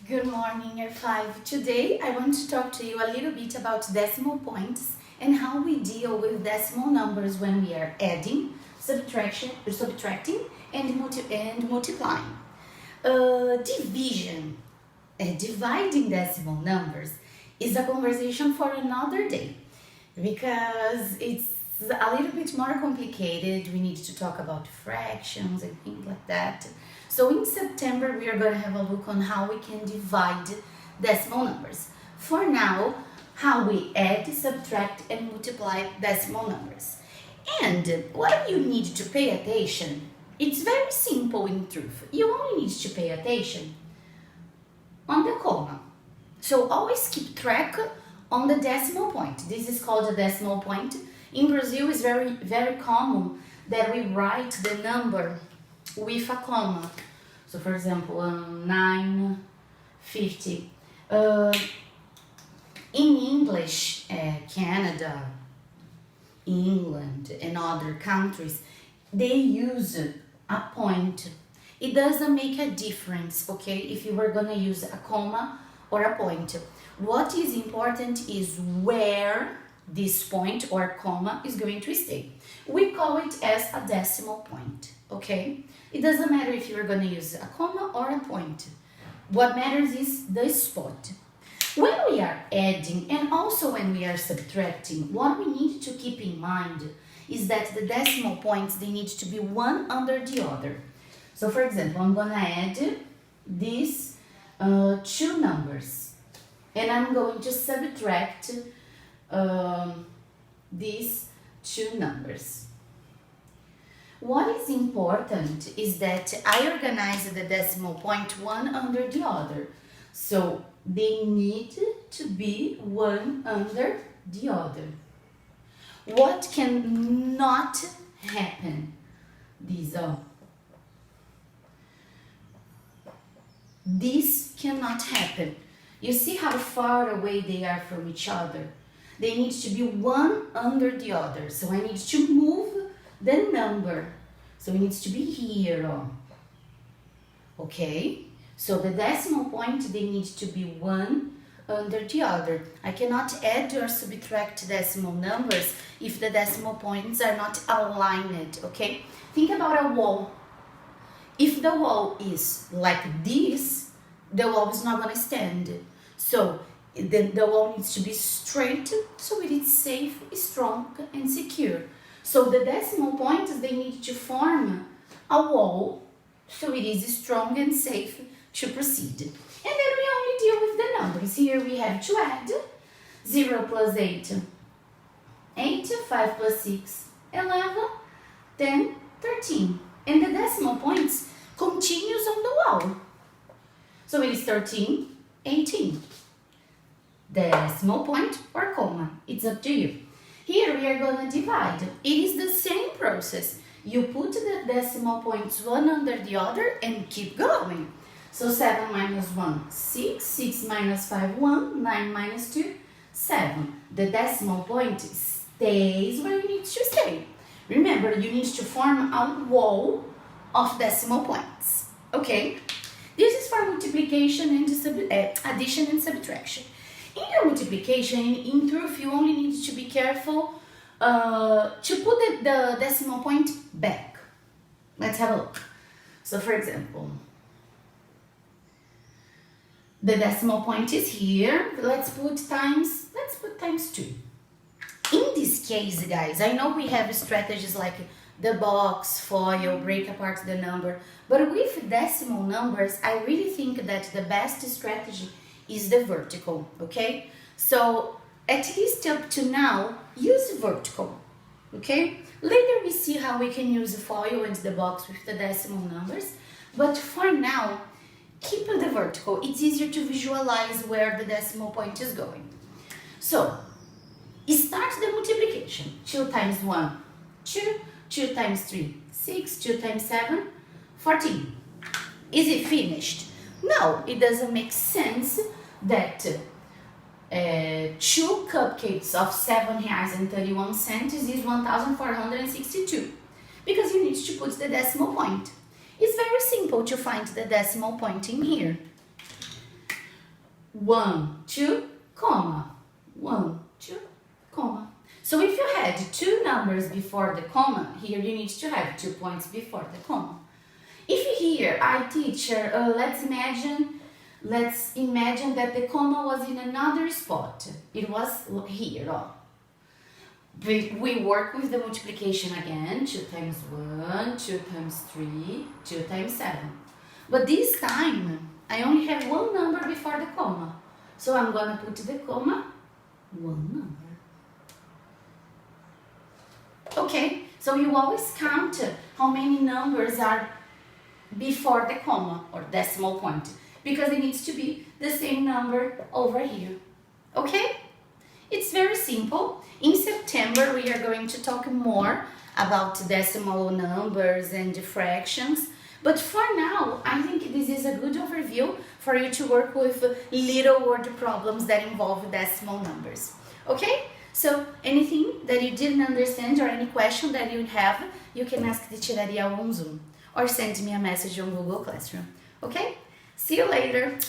Good morning, Year 5. Today I want to talk to you a little bit about decimal points and how we deal with decimal numbers when we are adding, subtracting, and multiplying. Division, dividing decimal numbers, is a conversation for another day because it's a little bit more complicated. We need to talk about fractions and things like that. So in September, we are going to have a look on how we can divide decimal numbers. For now, how we add, subtract, and multiply decimal numbers. And what you need to pay attention, it's very simple in truth. You only need to pay attention on the comma. So always keep track on the decimal point. This is called a decimal point. In Brazil, it's very common that we write the number with a comma. So for example, 950. In English, Canada, England, and other countries, they use a point. It doesn't make a difference, okay, if you are gonna use a comma or a point. What is important is where this point or comma is going to stay. We call it as a decimal point, okay? It doesn't matter if you're going to use a comma or a point. What matters is the spot. When we are adding and also when we are subtracting, what we need to keep in mind is that the decimal points, they need to be one under the other. So for example, I'm going to add these two numbers and I'm going to subtract these two numbers. What is important is that I organize the decimal point one under the other. So they need to be one under the other. What cannot happen? These are. This cannot happen. You see how far away they are from each other? They need to be one under the other. So I need to move the number. So it needs to be here. Okay? So the decimal point, they need to be one under the other. I cannot add or subtract decimal numbers if the decimal points are not aligned. Okay? Think about a wall. If the wall is like this, the wall is not going to stand. So the wall needs to be straight so it is safe, strong, and secure. So the decimal points, they need to form a wall so it is strong and safe to proceed. And then we only deal with the numbers. Here we have to add 0 plus 8, 8, 5 plus 6, 11, 10, 13. And the decimal points continues on the wall. So it is 13, 18. Decimal point or comma, it's up to you. Here we are going to divide. It is the same process. You put the decimal points one under the other and keep going. So 7 minus 1, 6, 6 minus 5, 1, 9 minus 2, 7. The decimal point stays where you need to stay. Remember, you need to form a wall of decimal points. Okay? This is for multiplication and addition and subtraction. In the multiplication, in truth, you only need to be careful to put the decimal point back. Let's have a look. So for example, the decimal point is here. Let's put times 2. In this case, guys, I know we have strategies like the box, FOIL, break apart the number, but with decimal numbers, I really think that the best strategy is the vertical, okay? So at least up to now, use vertical, okay? Later we see how we can use FOIL and the box with the decimal numbers, but for now, keep the vertical. It's easier to visualize where the decimal point is going. So, start the multiplication. 2 times 1, 2, 2 times 3, 6, 2 times 7, 14. Is it finished? No, it doesn't make sense that 2 cupcakes of R$7.31 is 1,462 because you need to put the decimal point. It's very simple to find the decimal point in here. 1, 2, comma. 1, 2, comma. So if you had two numbers before the comma, here you need to have 2 points before the comma. If here I teach, let's imagine that the comma was in another spot. It was here. Oh. We work with the multiplication again. 2 times 1, 2 times 3, 2 times 7. But this time, I only have one number before the comma. So I'm going to put the comma, one number. Okay, so you always count how many numbers are before the comma or decimal point, because it needs to be the same number over here. Okay? It's very simple. In September, we are going to talk more about decimal numbers and fractions. But for now, I think this is a good overview for you to work with little word problems that involve decimal numbers. Okay? So anything that you didn't understand or any question that you have, you can ask Teacher Ariel on Zoom or send me a message on Google Classroom. Okay? See you later.